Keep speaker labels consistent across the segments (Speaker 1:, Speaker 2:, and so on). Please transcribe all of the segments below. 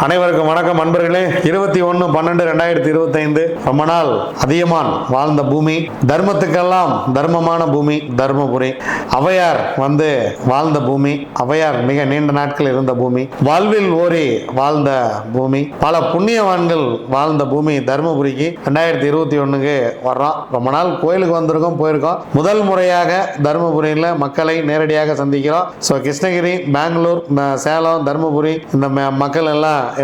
Speaker 1: அனைவருக்கும் வணக்கம் அன்பர்களே. 21/12/2025 ரொம்ப நாள் அதியமான் வாழ்ந்த பூமி, தர்மத்துக்கெல்லாம் தர்மமான பூமி தர்மபுரி. ஔவையார் வாழ்ந்த பூமி, ஔவையார் மிக நீண்ட நாட்கள் இருந்த பூமி, வாழ்வில் ஓரி வாழ்ந்த பூமி, பல புண்ணியவான்கள் வாழ்ந்த பூமி தர்மபுரிக்கு 2021க்கு வர்றோம். ரொம்ப நாள் கோயிலுக்கு வந்திருக்கோம், போயிருக்கோம். முதல் முறையாக தர்மபுரியில் மக்களை நேரடியாக சந்திக்கிறோம். ஸோ கிருஷ்ணகிரி, பெங்களூர், சேலம், தர்மபுரி இந்த மக்கள்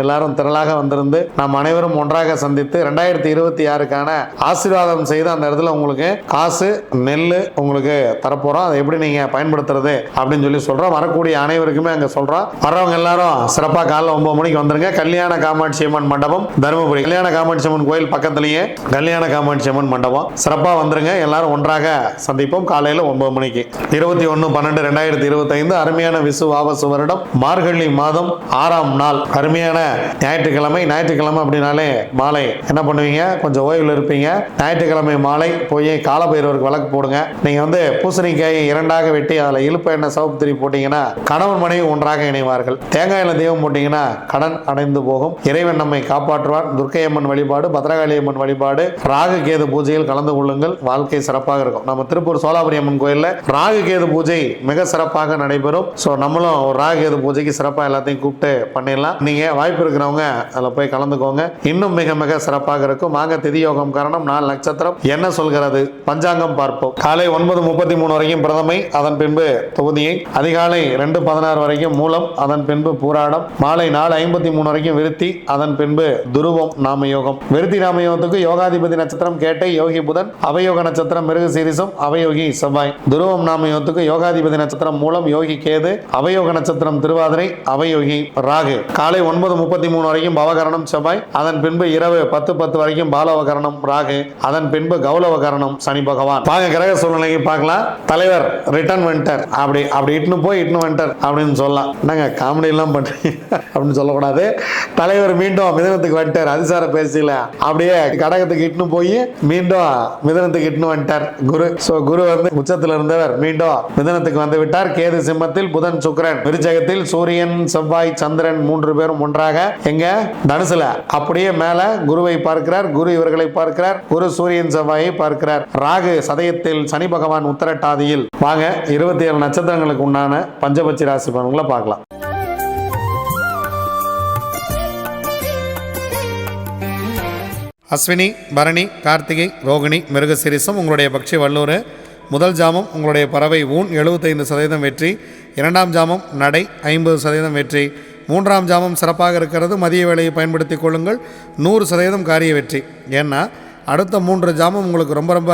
Speaker 1: எல்லாரும் திரளாக வந்திருந்து நாம் அனைவரும் ஒன்றாக சந்தித்து 2026க்கான ஆசீர்வாதம் செய்து அந்த இடத்துல உங்களுக்கு காசு, நெல் உங்களுக்கு தரப்போறோம். அதை எப்படி நீங்க பயன்படுத்துறது அப்படின்னு சொல்லி சொல்றோம். வரக்கூடிய அனைவருக்குமே அங்க சொல்றோம். வர்றவங்க எல்லாரும் சிறப்பா காலைல 9 மணிக்கு வந்துருங்க. கல்யாண காமாட்சி அம்மன் மண்டபம் தர்மபுரி, கல்யாண காமாட்சி அம்மன் கோயில் பக்கத்திலேயே கல்யாண காமாட்சி அம்மன் மண்டபம். சிறப்பா வந்துருங்க, எல்லாரும் ஒன்றாக சந்திப்போம். காலையில 9 மணிக்கு 21/12/2025 அருமையான விசுவாவசு வருடம் மார்கழி மாதம் 6ஆம் நாள், அருமையான ஞாயிற்றுக்கிழமை. ஞாயிற்றுக்கிழமை அப்படின்னாலே மாலை என்ன பண்ணுவீங்க? கொஞ்சம் ஓய்வில் இருப்பீங்க. ஞாயிற்றுக்கிழமை மாலை போய் காலபைரவருக்கு விளக்கு போடுங்க. நீங்க பூசணிக்காயை 2ஆக வெட்டி அதில் இழுப்ப எண்ணெய் சிவப்பு திரி போட்டீங்கன்னா கணவன் மனைவி ஒன்றாக இணைவார்கள். தேங்காயில தெய்வம் போட்டீங்கன்னா கடன் அடைந்து போகும். இறைவன் நம்மை காப்பாற்றுவார். துர்க்கையம்மன் வழிபாடு, பத்ரகாளி அம்மன் வழிபாடு, ராகு கேது பூஜையில் கலந்து கொள்ளுங்கள். வாழ்க்கை சிறப்பாக இருக்கும். நம்ம திருப்பூர் சோலாபுரி அம்மன் கோயிலில் ராகு கேது பூஜை மிக சிறப்பாக நடைபெறும். ஸோ நம்மளும் ஒரு ராகு கேது பூஜைக்கு சிறப்பாக எல்லாத்தையும் கூப்பிட்டு பண்ணிடலாம். நீங்க வாய்ப்பு இருக்கிறவங்க அதில் போய் கலந்துக்கோங்க. இன்னும் மிக மிக சிறப்பாக இருக்கும். வாங்க, திதி யோகம் காரணம் 4 நட்சத்திரம் என்ன சொல்கிறது பஞ்சாங்கம் பார்ப்போம். காலை 9:33 வரைக்கும் பிரதமை, அதன் பின்பு தொகுதியை, அதிகாலை 2:16 வரைக்கும் மூலம், அதன் பின்பு பூராடம், மாலை 4:53 வரைக்கும் விருத்தி, அதன் பின்பு துருவம் நாம யோகம். விருத்தி நாம யோகத்துக்கு யோகாதிபதி நட்சத்திரம் கேட்டை, யோகி புதன், அவயோக நட்சத்திரம் மிருக சீரிசம், அவயோகி செவ்வாய். துருவம் நாம யோகத்துக்கு யோகாதிபதி நட்சத்திரம் மூலம், யோகி கேது, அவயோக நட்சத்திரம் திருவாதிரை, அவயோகி ராகு. காலை 9:33 வரைக்கும் பவகரணம் செவ்வாய், அதன் பின்பு இரவு 10:10 வரைக்கும் பாலவகரணம் ராகு, அதன் பின்பு கௌலவகரணம் சனி பகவான். வாங்க கிரக சூழ்நிலைக்கு பார்க்கலாம். தலைவர் ரிட்டர்ன் வென்டர், அப்படி இட்டுன்னு போய் இட்டுன்னு வென்டர் அப்படின்னு சொல்லலாம். என்னங்க காமெடி எல்லாம் பண்றீங்க அப்படின்னு சொல்லக்கூடாது. தலைவர் மீண்டும் மிதனத்துக்கு வந்துட்டார். அதிசார பேசில அப்படியே கடகத்துக்கு இட்டுன்னு போய் மீண்டும் மிதனத்துக்கு இட்டுன்னு வந்துட்டார் குரு. சோ குரு உச்சத்தில் இருந்தவர் மீண்டும் மிதனத்துக்கு வந்து விட்டார். கேது சிம்மத்தில், புதன் சுக்கிரன் விருச்சகத்தில், சூரியன் செவ்வாய் சந்திரன் 3 பேரும் ஒன்றாக எங்க தனுசுல அப்படியே மேல குருவை பார்க்கிறார். குரு இவர்களை பார்க்கிறார். குரு சூரியன் செவ்வாயை பார்க்கிறார். ராகு சதயத்தில், சனி பகவான் உத்தரட்டாதியில். வாங்க 27 நட்சத்திரங்களுக்கு உண்டான பஞ்சபட்சி ராசி பலன்களை பார்க்கலாம். அஸ்வினி, பரணி, கார்த்திகை, ரோகிணி, மிருகசீரிசம் உங்களுடைய பக்ஷி வல்லூர். முதல் ஜாமம் உங்களுடைய பறவை ஊன் 75% வெற்றி. 2ஆம் ஜாமம் நடை 50% வெற்றி. 3ஆம் ஜாமம் சிறப்பாக இருக்கிறது. மதிய வேலையை பயன்படுத்தி கொள்ளுங்கள். 100% காரிய வெற்றி. ஏன்னா அடுத்த 3 ஜாமம் உங்களுக்கு ரொம்ப ரொம்ப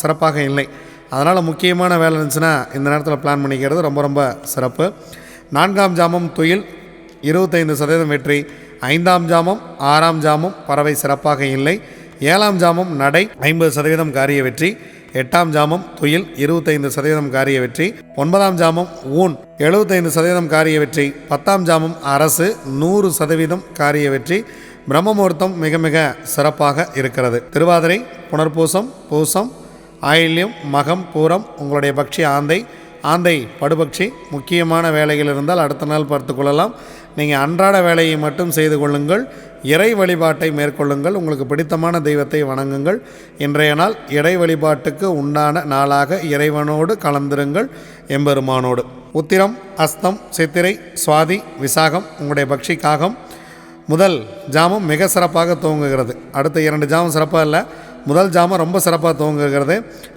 Speaker 1: சிறப்பாக இல்லை. அதனால் முக்கியமான வேலை இருந்துச்சுன்னா இந்த நேரத்தில் பிளான் பண்ணிக்கிறது ரொம்ப ரொம்ப சிறப்பு. 4ஆம் ஜாமம் துயில் 25% வெற்றி. 5ஆம் ஜாமம் 6ஆம் ஜாமம் பறவை சிறப்பாக இல்லை. 7ஆம் ஜாமம் நடை 50% காரிய வெற்றி. 8ஆம் ஜாமம் துயில் 25% காரிய வெற்றி. 9ஆம் ஜாமம் ஊன் 75% காரிய வெற்றி. 10ஆம் ஜாமம் அரசு 100% காரிய வெற்றி. பிரம்ம முகூர்த்தம் மிக மிக சிறப்பாக இருக்கிறது. திருவாதிரை, புனர்பூசம், பூசம், ஆயில்யம், மகம், பூரம் உங்களுடைய பக்ஷி ஆந்தை படுபக்ஷி. முக்கியமான வேலைகள் இருந்தால் அடுத்த நாள் பார்த்து கொள்ளலாம். நீங்கள் அன்றாட வேலையை மட்டும் செய்து கொள்ளுங்கள். இறை வழிபாட்டை மேற்கொள்ளுங்கள். உங்களுக்கு பிடித்தமான தெய்வத்தை வணங்குங்கள். இன்றைய நாள் இறை வழிபாட்டுக்கு உண்டான நாளாக இறைவனோடு கலந்திருங்கள் எம்பெருமானோடு. உத்திரம், அஸ்தம், சித்திரை, சுவாதி, விசாகம் உங்களுடைய பக்ஷி காகம். முதல் ஜாமம் மிக சிறப்பாக துவங்குகிறது. அடுத்த 2 ஜாமம் சிறப்பாக இல்லை. முதல் ஜாமம் ரொம்ப சிறப்பாக துவங்குகிறது.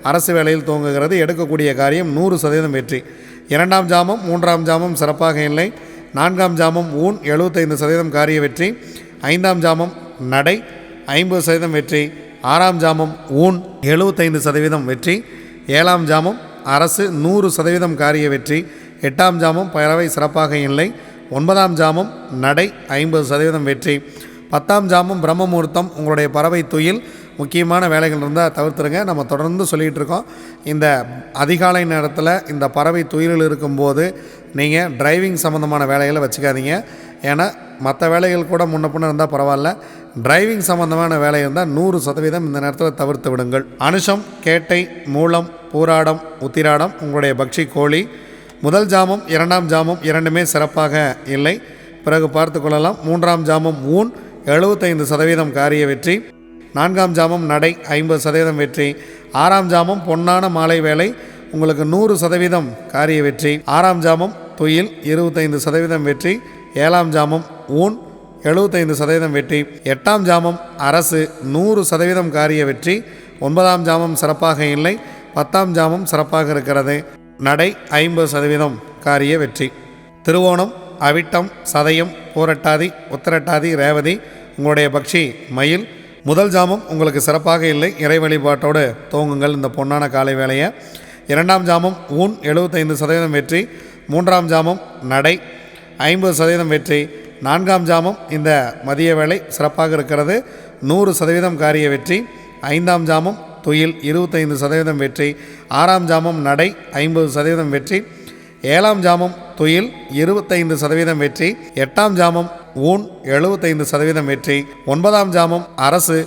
Speaker 1: அரசு வேலையில் துவங்குகிறது. எடுக்கக்கூடிய காரியம் 100% வெற்றி. 2ஆம் ஜாமம் 3ஆம் ஜாமம் சிறப்பாக இல்லை. 4ஆம் ஜாமம் ஊன் 75% காரிய வெற்றி. 5ஆம் ஜாமம் நடை 50% வெற்றி. 6ஆம் ஜாமம் ஊன் 75% வெற்றி. 7ஆம் ஜாமம் அரசு 100% காரிய வெற்றி. 8ஆம் ஜாமம் பறவை சிறப்பாக இல்லை. 9ஆம் ஜாமம் நடை 50% வெற்றி. 10ஆம் ஜாமம் பிரம்ம முகூர்த்தம் உங்களுடைய பறவை துயில். முக்கியமான வேலைகள் இருந்தால் தவிர்த்துருங்க. நம்ம தொடர்ந்து சொல்லிகிட்டு இருக்கோம். இந்த அதிகாலை நேரத்தில் இந்த பறவை துயிலில் இருக்கும்போது நீங்கள் டிரைவிங் சம்மந்தமான வேலைகளை வச்சுக்காதீங்க. ஏன்னா மற்ற வேலைகள் கூட முன்ன பின்ன இருந்தால் பரவாயில்ல. டிரைவிங் சம்மந்தமான வேலை இருந்தால் 100% இந்த நேரத்தில் தவிர்த்து விடுங்கள். அனுஷம், கேட்டை, மூலம், பூராடம், உத்திராடம் உங்களுடைய பக்ஷி கோழி. முதல் ஜாமம் 2ஆம் ஜாமம் இரண்டுமே சிறப்பாக இல்லை. பிறகு பார்த்து கொள்ளலாம். 3ஆம் ஜாமம் ஊன் 75% காரிய வெற்றி. 4ஆம் ஜாமம் நடை 50% வெற்றி. 6ஆம் ஜாமம் பொன்னான மாலை வேலை உங்களுக்கு 100% காரிய வெற்றி. 6ஆம் ஜாமம் துயில் 25% வெற்றி. 7ஆம் ஜாமம் ஊன் 75% வெற்றி. 8ஆம் ஜாமம் அரசு 100% காரிய வெற்றி. 9ஆம் ஜாமம் சிறப்பாக இல்லை. 10ஆம் ஜாமம் சிறப்பாக இருக்கிறது. நடை 50% காரிய வெற்றி. திருவோணம், அவிட்டம், சதயம், பூரட்டாதி, உத்திரட்டாதி, ரேவதி உங்களுடைய பக்ஷி மயில். முதல் ஜாமம் உங்களுக்கு சிறப்பாக இல்லை. இறை வழிபாட்டோடு துவங்குங்கள் இந்த பொன்னான காலை வேளையை. 2ஆம் ஜாமம் ஊன் 75% வெற்றி. 3ஆம் ஜாமம் நடை 50% வெற்றி. 4ஆம் ஜாமம் இந்த மதிய வேளை சிறப்பாக இருக்கிறது, 100% காரிய வெற்றி. 5ஆம் ஜாமம் துயில் 25% வெற்றி. 6ஆம் ஜாமம் நடை 50% வெற்றி. 7ஆம் ஜாமம் துயில் 25% வெற்றி. 8ஆம் ஜாமம் ஊன் 75% வெற்றி. 9ஆம் ஜாமம் அரசு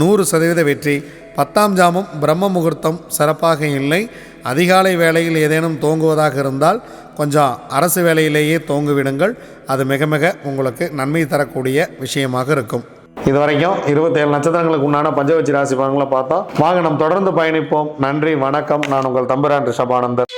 Speaker 1: 100% வெற்றி. 10ஆம் ஜாமம் பிரம்ம முகூர்த்தம் சிறப்பாக இல்லை. அதிகாலை வேளையில் ஏதேனும் தோங்குவதாக இருந்தால் கொஞ்சம் அரசு வேலையிலேயே தோங்குவிடுங்கள். அது மிக மிக உங்களுக்கு நன்மை தரக்கூடிய விஷயமாக இருக்கும். இதுவரைக்கும் 27 நட்சத்திரங்களுக்கு உண்டான பஞ்சவச்சி ராசி பலன்களை பார்த்தோம். வாங்க நாம் தொடர்ந்து பயணிப்போம். நன்றி, வணக்கம். நான் உங்கள் தம்பிரான் ரிஷபானந்தர்.